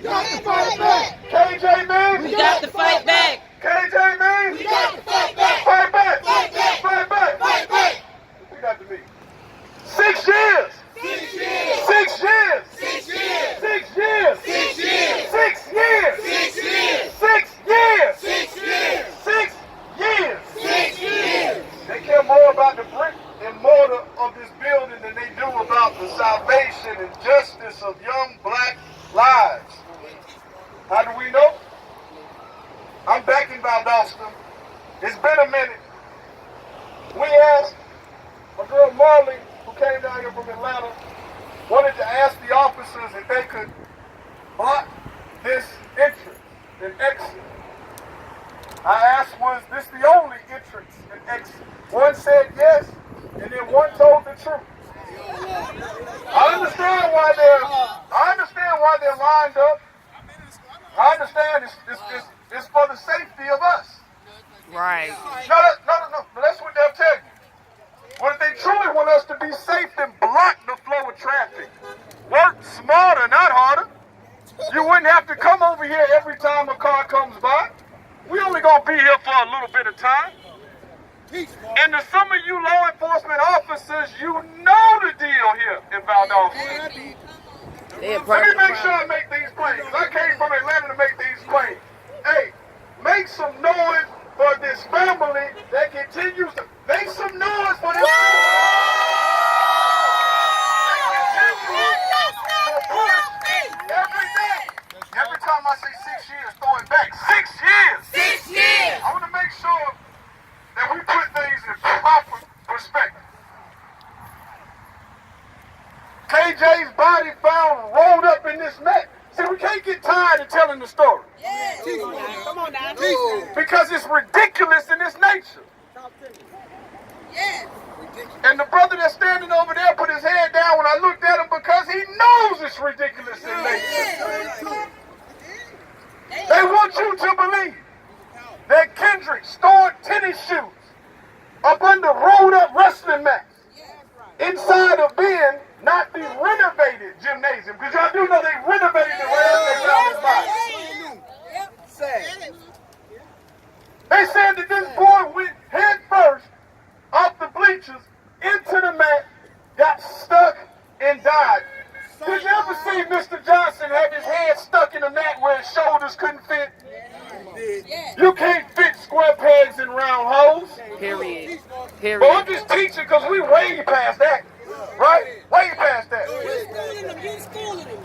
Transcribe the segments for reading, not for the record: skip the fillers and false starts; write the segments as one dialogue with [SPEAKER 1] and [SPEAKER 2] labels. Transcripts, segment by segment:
[SPEAKER 1] got to fight back.
[SPEAKER 2] KJ means
[SPEAKER 3] We got to fight back.
[SPEAKER 2] KJ means
[SPEAKER 1] We got to fight back.
[SPEAKER 2] fight back.
[SPEAKER 1] Fight back.
[SPEAKER 2] Fight back.
[SPEAKER 1] Fight back.
[SPEAKER 2] We got to meet. 6 years.
[SPEAKER 1] 6 years.
[SPEAKER 2] 6 years.
[SPEAKER 1] 6 years.
[SPEAKER 2] 6 years.
[SPEAKER 1] 6 years.
[SPEAKER 2] 6 years.
[SPEAKER 1] 6 years.
[SPEAKER 2] 6 years.
[SPEAKER 1] 6 years.
[SPEAKER 2] 6 years.
[SPEAKER 1] 6 years.
[SPEAKER 2] They care more about the brick and mortar of this building than they do about the salvation and justice of young black lives. How do we know? I'm back in Valdosta. It's been a minute. We asked my girl Marley, who came down here from Atlanta, wanted to ask the officers if they could block this entrance and exit. I asked, was this the only entrance and exit? One said yes, and then one told the truth. I understand why they're lined up. I understand it's for the safety of us.
[SPEAKER 3] Right.
[SPEAKER 2] No, but that's what they'll tell you. Well, if they truly want us to be safe, then block the flow of traffic. Work smarter, not harder. You wouldn't have to come over here every time a car comes by. We only gonna be here for a little bit of time. And to some of you law enforcement officers, you know the deal here in Valdosta. Let me make sure I make these claims. I came from Atlanta to make these claims. Hey, make some noise for this family that continues to make some noise for this every day. Every time I say 6 years, throw it back. 6 years.
[SPEAKER 1] 6 years.
[SPEAKER 2] I want to make sure that we put things in proper perspective. KJ's body found rolled up in this mat. See, we can't get tired of telling the story.
[SPEAKER 1] Yeah.
[SPEAKER 3] Come on now.
[SPEAKER 2] Because it's ridiculous in its nature.
[SPEAKER 1] Yeah.
[SPEAKER 2] And the brother that's standing over there put his head down when I looked at him because he knows it's ridiculous in nature. They want you to believe that Kendrick stored tennis shoes up under rolled up wrestling mats inside of being not the renovated gymnasium. Because y'all do know they renovated it right after they found his body. They said that this boy went head first off the bleachers into the mat, got stuck, and died. Did you ever see Mr. Johnson have his head stuck in a mat where his shoulders couldn't fit? You can't fit square pegs in round holes.
[SPEAKER 3] Period.
[SPEAKER 2] But I'm just teaching because we way past that. Right? Way past that.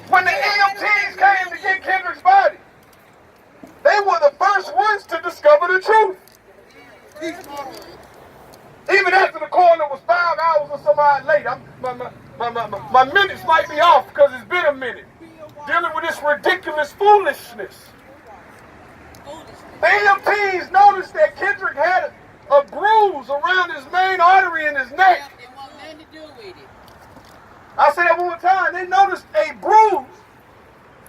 [SPEAKER 2] When the EMTs came to get Kendrick's body, they were the first ones to discover the truth. Even after the coroner was 5 hours or some odd late, my minutes might be off because it's been a minute. Dealing with this ridiculous foolishness. The EMTs noticed that Kendrick had a bruise around his main artery in his neck. I say that one more time. They noticed a bruise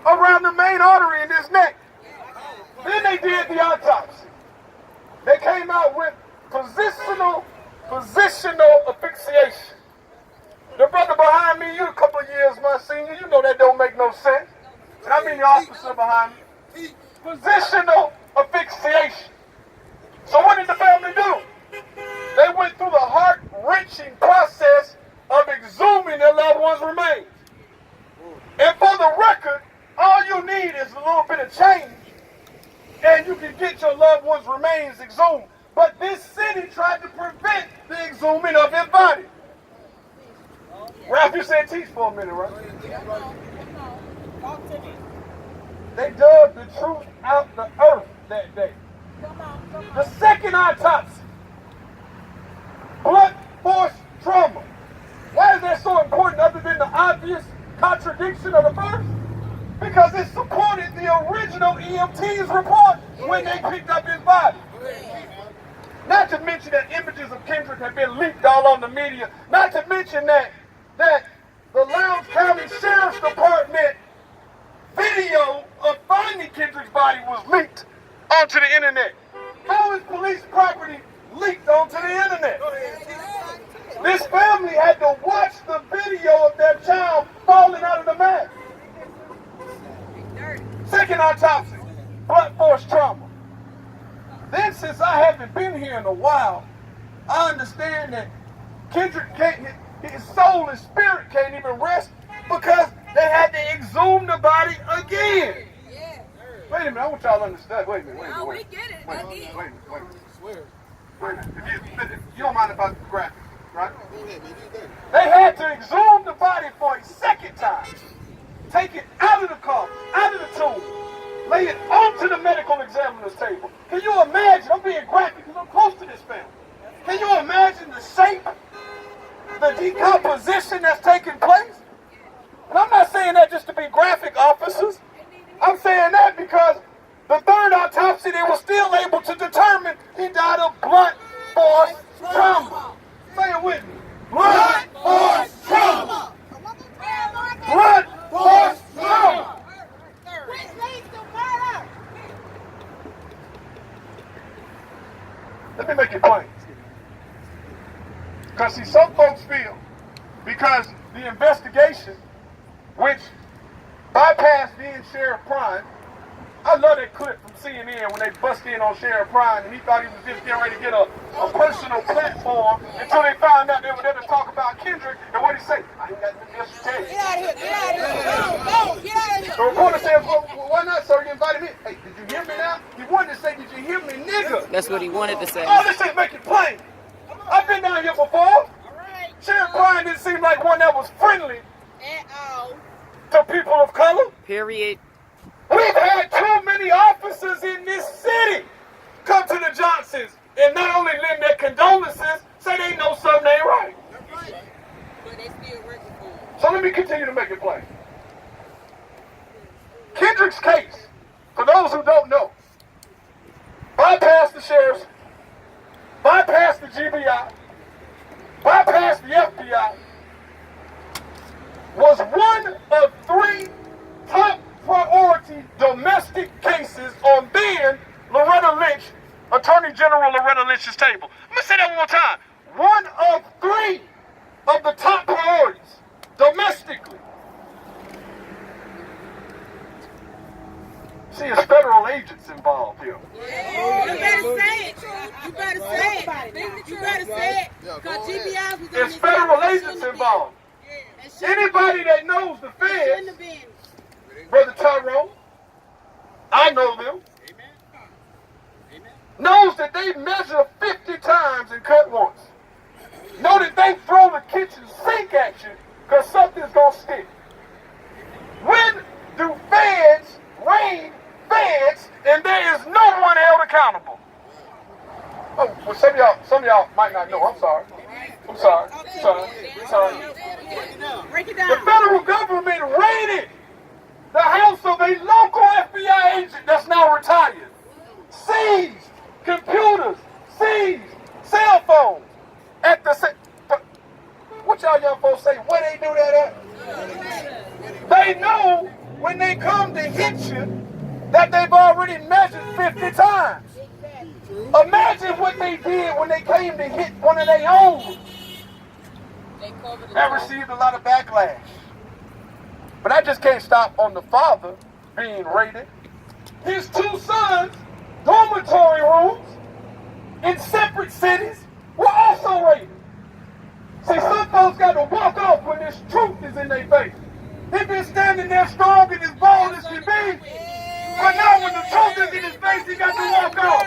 [SPEAKER 2] around the main artery in his neck. Then they did the autopsy. They came out with positional asphyxiation. The brother behind me, you a couple of years my senior, you know that don't make no sense. And I mean the officer behind me. Positional asphyxiation. So what did the family do? They went through the heart-wrenching process of exhuming their loved one's remains. And for the record, all you need is a little bit of change, and you can get your loved one's remains exhumed. But this city tried to prevent the exhuming of his body. Ralph, you said teach for a minute, right? They dug the truth out the earth that day. The second autopsy, blunt force trauma. Why is that so important other than the obvious contradiction of the first? Because it supported the original EMT's report when they picked up his body. Not to mention that images of Kendrick have been leaked all on the media. Not to mention that the Lowndes County Sheriff's Department video of finding Kendrick's body was leaked onto the internet. How is police property leaked onto the internet? This family had to watch the video of their child falling out of the mat. Second autopsy, blunt force trauma. Then since I haven't been here in a while, I understand that Kendrick can't, his soul and spirit can't even rest because they had to exhume the body again. Wait a minute, I want y'all to understand. Wait a minute, wait a minute.
[SPEAKER 1] We get it.
[SPEAKER 2] Wait a minute. If you don't mind about the graphics, right? They had to exhume the body for a second time. Take it out of the car, out of the tomb, lay it onto the medical examiner's table. Can you imagine? I'm being graphic because I'm close to this family. Can you imagine the shape, the decomposition that's taking place? And I'm not saying that just to be graphic, officers. I'm saying that because the third autopsy, they were still able to determine he died of blunt force trauma. Say it with me. Blunt force trauma. Blunt force trauma.
[SPEAKER 1] Which leads to murder.
[SPEAKER 2] Let me make it plain. Because see, some folks feel because the investigation, which bypassed being Sheriff Prime, I love that clip from CNN when they bust in on Sheriff Prime and he thought he was just getting ready to get a personal platform until they found out they were there to talk about Kendrick and what he said. I ain't got nothing else to tell you.
[SPEAKER 1] Get out of here. Get out of here. Go. Get out of here.
[SPEAKER 2] The reporter said, well, why not, sir? You invited me. Hey, did you hear me now? He wanted to say, did you hear me, nigga?
[SPEAKER 3] That's what he wanted to say.
[SPEAKER 2] Oh, this ain't make it plain. I've been down here before. Sheriff Prime didn't seem like one that was friendly
[SPEAKER 1] At all.
[SPEAKER 2] to people of color.
[SPEAKER 3] Period.
[SPEAKER 2] We've had too many officers in this city come to the Johnsons and not only lend their condolences, say they know something ain't right.
[SPEAKER 1] But they still working for him.
[SPEAKER 2] So let me continue to make it plain. Kendrick's case, for those who don't know, bypassed the sheriffs, bypassed the GBI, bypassed the FBI, was one of 3 top priority domestic cases on then Loretta Lynch, Attorney General Loretta Lynch's table. I'm going to say that one more time. One of 3 of the top priorities domestically. See, it's federal agents involved here.
[SPEAKER 1] You better say it. You better say it. You better say it. Because GBI was
[SPEAKER 2] It's federal agents involved. Anybody that knows the feds, Brother Tyrone, I know them, knows that they measure 50 times and cut once. Know that they throw the kitchen sink at you because something's going to stick. When do feds rain feds and there is no one held accountable? Oh, well, some of y'all might not know. I'm sorry.
[SPEAKER 1] Break it
[SPEAKER 2] The
[SPEAKER 1] down.
[SPEAKER 2] federal government raided the house of a local FBI agent that's now retired. Seized computers, seized cell phones at the what y'all young folks say? Where they do that at? They know when they come to hit you that they've already measured 50 times. Imagine what they did when they came to hit one of their own. That received a lot of backlash. But I just can't stop on the father being raided. His 2 sons, dormitory rooms in separate cities, were also raided. See, some folks got to walk off when this truth is in their face. They've been standing there strong and as bold as can be. But now when the truth is in his face, he got to walk off.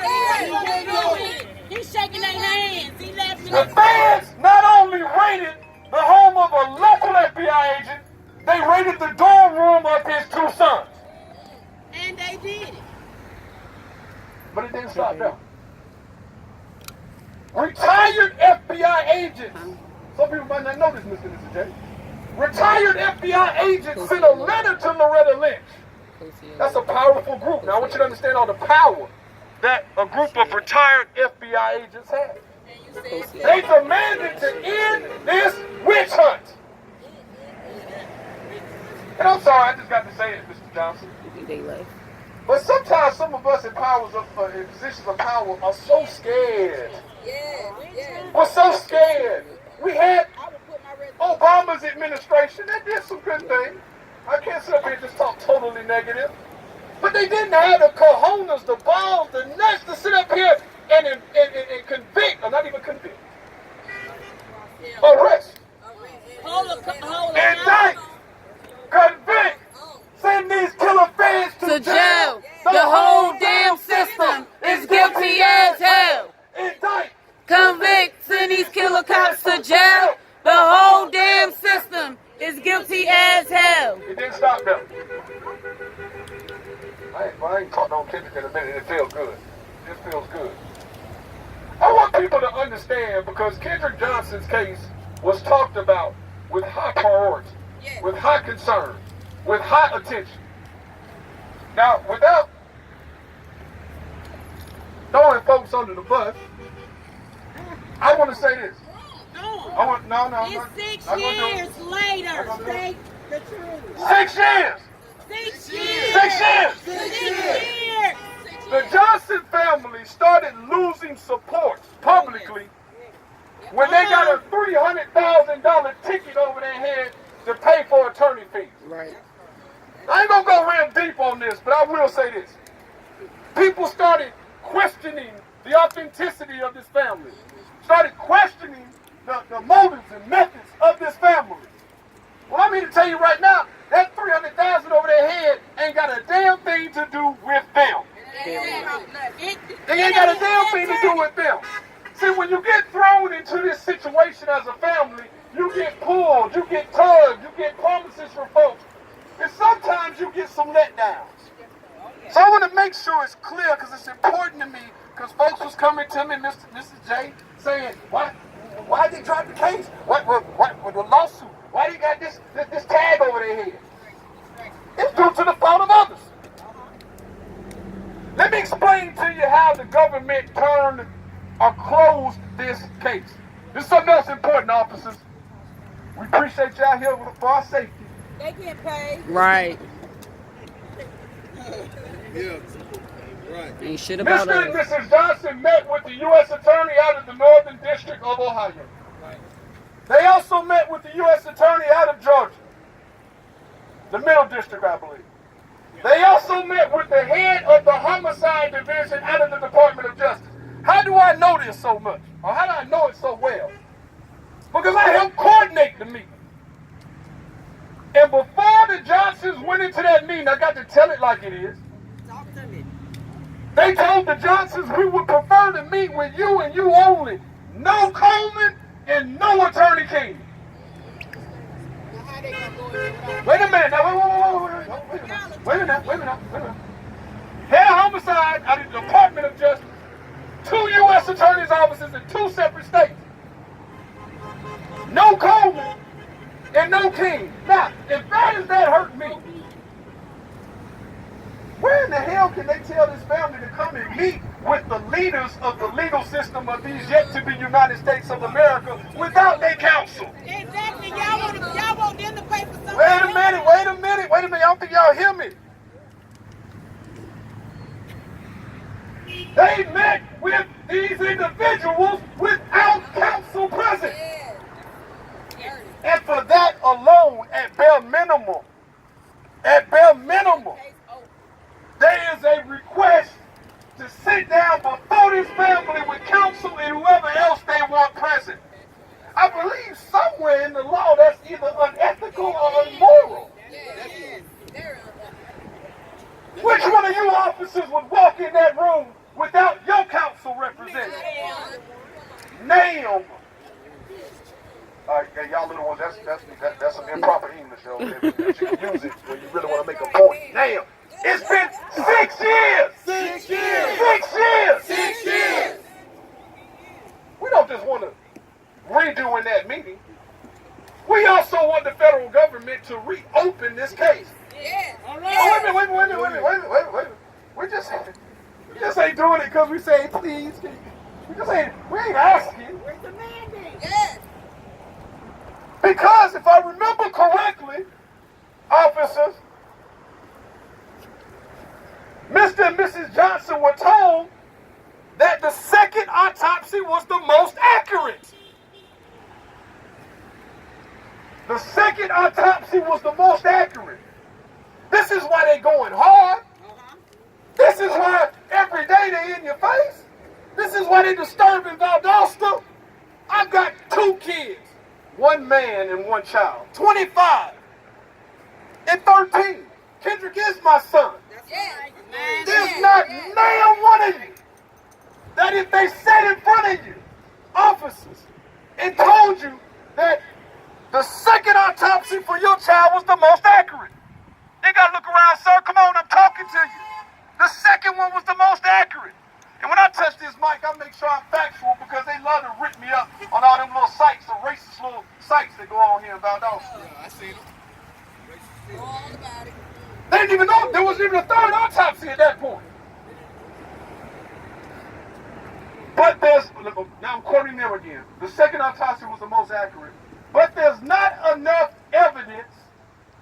[SPEAKER 1] He's shaking their hands. He laughing.
[SPEAKER 2] The feds not only raided the home of a local FBI agent, they raided the dorm room of his 2 sons.
[SPEAKER 1] And they did it.
[SPEAKER 2] But it didn't stop there. Retired FBI agents. Some people might not know this, Mr. and Mrs. J. Retired FBI agents sent a letter to Loretta Lynch. That's a powerful group. Now I want you to understand all the power that a group of retired FBI agents have. They demanded to end this witch hunt. And I'm sorry, I just got to say it, Mr. Johnson. But sometimes some of us in in positions of power are so scared. We're so scared. We had Obama's administration that did some good things. I can't sit up here and just talk totally negative. But they didn't have the cojones, the balls, the nuts to sit up here and convict, or not even convict, arrest, indict, convict, send these killer fans to jail.
[SPEAKER 3] The whole damn system is guilty as hell.
[SPEAKER 2] Indict,
[SPEAKER 3] Convict, send these killer cops to jail. The whole damn system is guilty as hell.
[SPEAKER 2] it didn't stop them. I ain't talked on Kendrick in a minute. It feels good. It feels good. I want people to understand, because Kendrick Johnson's case was talked about with high priority, with high concern, with high attention. Now, without throwing folks under the bus, I want to say this. I want, no,
[SPEAKER 1] It's 6 years later. State the truth.
[SPEAKER 2] 6 years.
[SPEAKER 1] 6 years.
[SPEAKER 2] 6 years.
[SPEAKER 1] 6 years.
[SPEAKER 2] The Johnson family started losing support publicly when they got a $300,000 ticket over their head to pay for attorney fees.
[SPEAKER 3] Right.
[SPEAKER 2] I ain't gonna go real deep on this, but I will say this. People started questioning the authenticity of this family, started questioning the motives and methods of this family. Well, I'm here to tell you right now, that $300,000 over their head ain't got a damn thing to do with them. They ain't got a damn thing to do with them. See, when you get thrown into this situation as a family, you get pulled, you get tugged, you get promises from folks, and sometimes you get some letdowns. So I want to make sure it's clear, because it's important to me, because folks was coming to me, Mrs. J, saying, why they drop the case? What with the lawsuit? Why they got this tag over their head? It's due to the fault of others. Let me explain to you how the government turned or closed this case. This is something else important, officers. We appreciate y'all here for our safety.
[SPEAKER 1] They get paid.
[SPEAKER 3] Right.
[SPEAKER 4] Yeah. Right.
[SPEAKER 3] Ain't shit about
[SPEAKER 2] Mr. and
[SPEAKER 3] us.
[SPEAKER 2] Mrs. Johnson met with the U.S. Attorney out of the Northern District of Ohio. They also met with the U.S. Attorney out of Georgia, the Middle District, I believe. They also met with the head of the Homicide Division out of the Department of Justice. How do I know this so much? Or how do I know it so well? Because I helped coordinate the meeting. And before the Johnsons went into that meeting, I got to tell it like it is.
[SPEAKER 1] Talk to me.
[SPEAKER 2] They told the Johnsons we would prefer to meet with you and you only. No Coleman and no Attorney King. Wait a minute now, wait a minute. Head of Homicide out of the Department of Justice, 2 U.S. Attorney's offices in 2 separate states. No Coleman and no King. Now, if that hurt me, where in the hell can they tell this family to come and meet with the leaders of the legal system of these yet-to-be United States of America without their counsel?
[SPEAKER 1] Exactly. Y'all want them to pay for something.
[SPEAKER 2] Wait a minute. I don't think y'all hear me. They met with these individuals without counsel present. And for that alone, at bare minimum, there is a request to sit down before this family with counsel and whoever else they want present. I believe somewhere in the law that's either unethical or immoral. Which one of you officers would walk in that room without your counsel represented? Name them. All right, hey, y'all little ones, that's some improper English, yo. You can use it when you really want to make a point. Damn. It's been 6 years.
[SPEAKER 4] 6 years.
[SPEAKER 2] 6 years.
[SPEAKER 4] 6 years.
[SPEAKER 2] We don't just want to redo in that meeting. We also want the federal government to reopen this case.
[SPEAKER 1] Yes.
[SPEAKER 2] Oh, wait a minute. We just ain't doing it because we say, please. We ain't asking.
[SPEAKER 1] Where's the mandate?
[SPEAKER 5] Yes.
[SPEAKER 2] Because if I remember correctly, officers, Mr. and Mrs. Johnson were told that the second autopsy was the most accurate. The second autopsy was the most accurate. This is why they're going hard. This is why every day they in your face. This is why they disturbing Valdosta. I've got 2 kids, 1 man and 1 child, 25 and 13. Kendrick is my son. There's not now one of you that if they sat in front of you, officers, and told you that the second autopsy for your child was the most accurate. They got to look around, sir. Come on, I'm talking to you. The second one was the most accurate. And when I touch this mic, I make sure I'm factual because they love to rip me up on all them little sites, the racist little sites that go on here in Valdosta.
[SPEAKER 4] Yeah, I seen them.
[SPEAKER 1] All about it.
[SPEAKER 2] They didn't even know there was even a 3rd autopsy at that point. But there's, now I'm quoting them again, the second autopsy was the most accurate, but there's not enough evidence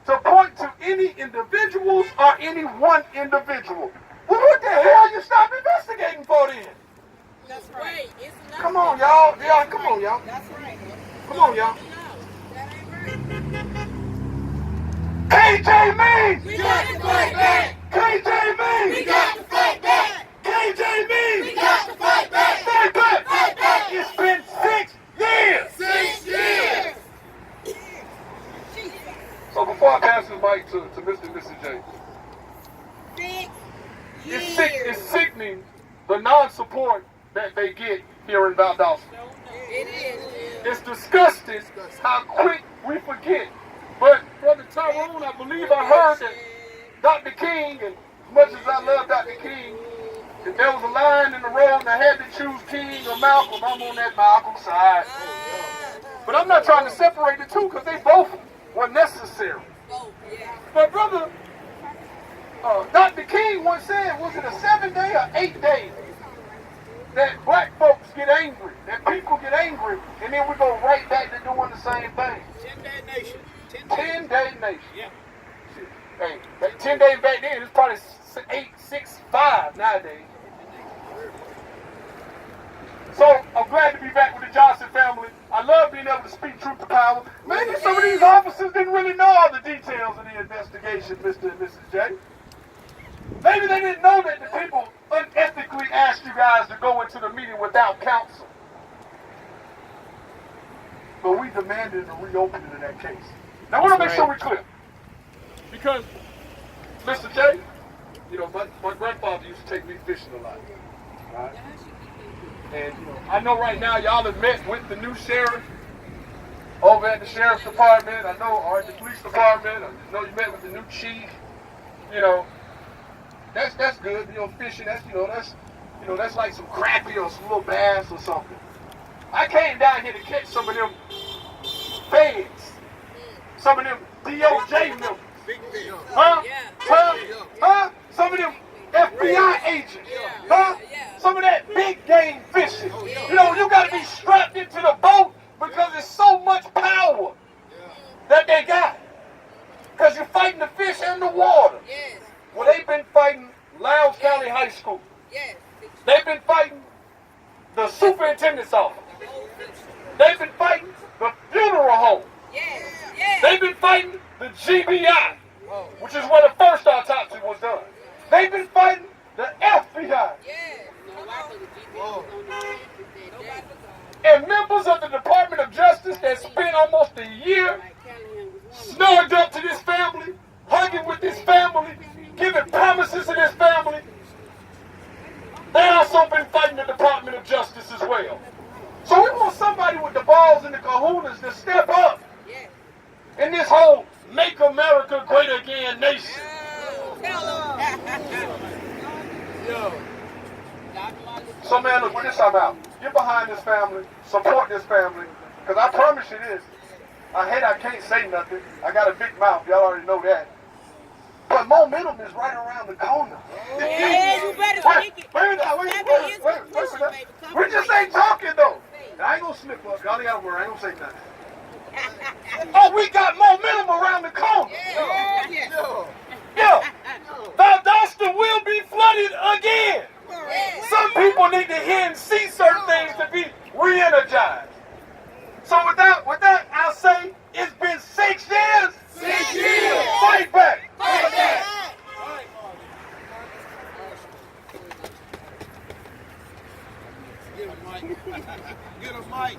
[SPEAKER 2] to point to any individuals or any one individual. Well, what the hell you stop investigating for then?
[SPEAKER 1] That's right.
[SPEAKER 2] Come on, y'all. Yeah, come on, y'all.
[SPEAKER 1] That's right.
[SPEAKER 2] Come on, y'all.
[SPEAKER 1] That ain't right.
[SPEAKER 2] KJ Means!
[SPEAKER 1] We got to fight back.
[SPEAKER 2] KJ Means!
[SPEAKER 1] We got to fight back.
[SPEAKER 2] KJ Means!
[SPEAKER 1] We got to fight back.
[SPEAKER 2] Fight back!
[SPEAKER 1] Fight back.
[SPEAKER 2] It's been 6 years!
[SPEAKER 1] 6 years.
[SPEAKER 2] So before I pass the mic to Mr. and Mrs. J,
[SPEAKER 1] 6 years.
[SPEAKER 2] it's sickening the non-support that they get here in Valdosta.
[SPEAKER 1] It is.
[SPEAKER 2] It's disgusting how quick we forget. But Brother Tyrone, I believe I heard that Dr. King, and as much as I love Dr. King, if there was a line in the road and I had to choose King or Malcolm, I'm on that Malcolm side. But I'm not trying to separate the two because they both were necessary. But brother, Dr. King once said, was it a 7-day or 8 days that black folks get angry, that people get angry, and then we go right back to doing the same thing?
[SPEAKER 4] 10-day nation.
[SPEAKER 2] 10-day nation.
[SPEAKER 4] Yeah.
[SPEAKER 2] Hey, that 10 days back then, it's probably 8, 6, 5 nowadays. So I'm glad to be back with the Johnson family. I love being able to speak truth to power. Maybe some of these officers didn't really know all the details of the investigation, Mr. and Mrs. J. Maybe they didn't know that the people unethically asked you guys to go into the meeting without counsel. But we demanded a reopening of that case. Now, I want to make sure we're clear. Because, Mr. J, you know, my grandfather used to take me fishing a lot. Right? And, you know, I know right now y'all have met with the new sheriff over at the sheriff's department. I know, or at the police department. I know you met with the new chief. You know, that's good. You know, fishing, that's like some crappie or some little bass or something. I came down here to catch some of them feds, some of them DOJ members. Huh? Some of them FBI agents. Some of that big game fishing. You know, you got to be strapped into the boat because there's so much power that they got. Because you're fighting the fish in the water. Well, they've been fighting Lowndes County High School. They've been fighting the superintendent's office. They've been fighting the funeral home. They've been fighting the GBI, which is where the first autopsy was done. They've been fighting the FBI. And members of the Department of Justice that spent almost a year snugged up to this family, hugging with this family, giving promises to this family. They also been fighting the Department of Justice as well. So we want somebody with the balls and the kahunas to step up in this whole Make America Great Again nation. So man, look, with this I'm out. Get behind this family, support this family, because I promise you this, I can't say nothing. I got a big mouth, y'all already know that. But momentum is right around the corner.
[SPEAKER 1] Yeah, you better speak it.
[SPEAKER 2] Wait. We just ain't talking though. I ain't gonna slip up. Y'all got a word. I ain't gonna say nothing. Oh, we got momentum around the corner. Yeah. Valdosta will be flooded again. Some people need to hear and see certain things to be re-energized. So with that, I'll say it's been 6 years.
[SPEAKER 1] 6 years.
[SPEAKER 2] Fight back.
[SPEAKER 1] Fight back.
[SPEAKER 4] Mike. Get us, Mike.